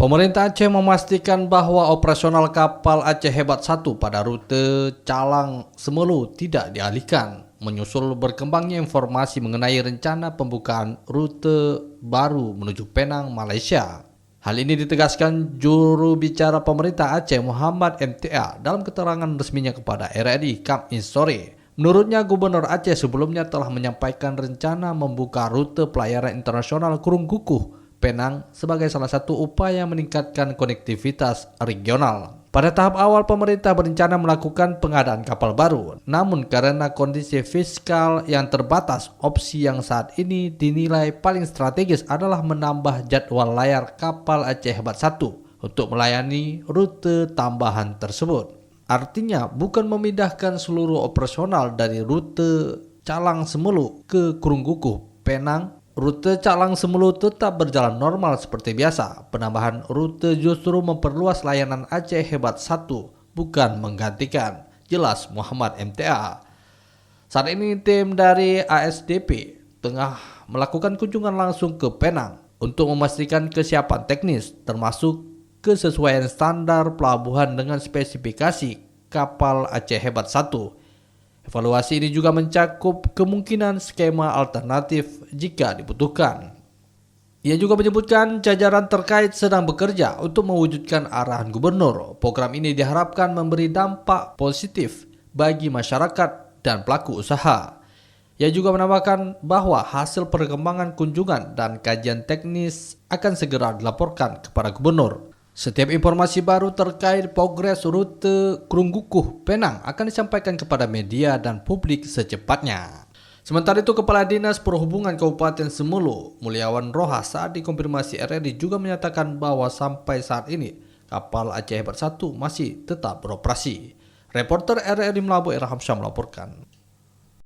Pemerintah Aceh memastikan bahwa operasional kapal Aceh Hebat 1 pada rute Calang Semelu tidak dialihkan, menyusul berkembangnya informasi mengenai rencana pembukaan rute baru menuju Penang, Malaysia. Hal ini ditegaskan juru bicara pemerintah Aceh Muhammad MTA dalam keterangan resminya kepada RRI Kamis sore. Menurutnya, Gubernur Aceh sebelumnya telah menyampaikan rencana membuka rute pelayaran internasional Kurung Kukuh Penang sebagai salah satu upaya meningkatkan konektivitas regional. Pada tahap awal, pemerintah berencana melakukan pengadaan kapal baru. Namun karena kondisi fiskal yang terbatas, opsi yang saat ini dinilai paling strategis adalah menambah jadwal layar kapal Aceh Hebat 1 untuk melayani rute tambahan tersebut. Artinya bukan memindahkan seluruh operasional dari rute Calang Semelu ke Kurung Kukuh Penang. Rute Calang Semelu tetap berjalan normal seperti biasa. Penambahan rute justru memperluas layanan Aceh Hebat 1, bukan menggantikan, jelas Muhammad MTA. Saat ini tim dari ASDP tengah melakukan kunjungan langsung ke Penang untuk memastikan kesiapan teknis, termasuk kesesuaian standar pelabuhan dengan spesifikasi kapal Aceh Hebat 1. Evaluasi ini juga mencakup kemungkinan skema alternatif jika dibutuhkan. Ia juga menyebutkan jajaran terkait sedang bekerja untuk mewujudkan arahan gubernur. Program ini diharapkan memberi dampak positif bagi masyarakat dan pelaku usaha. Ia juga menambahkan bahwa hasil perkembangan kunjungan dan kajian teknis akan segera dilaporkan kepada gubernur. Setiap informasi baru terkait progres rute Kurung Kukuh Penang akan disampaikan kepada media dan publik secepatnya. Sementara itu, Kepala Dinas Perhubungan Kabupaten Semelu, Mulyawan Rohas, saat dikonfirmasi RRI juga menyatakan bahwa sampai saat ini kapal Aceh Hebat 1 masih tetap beroperasi. Reporter RRI Melabu Irham Syah melaporkan.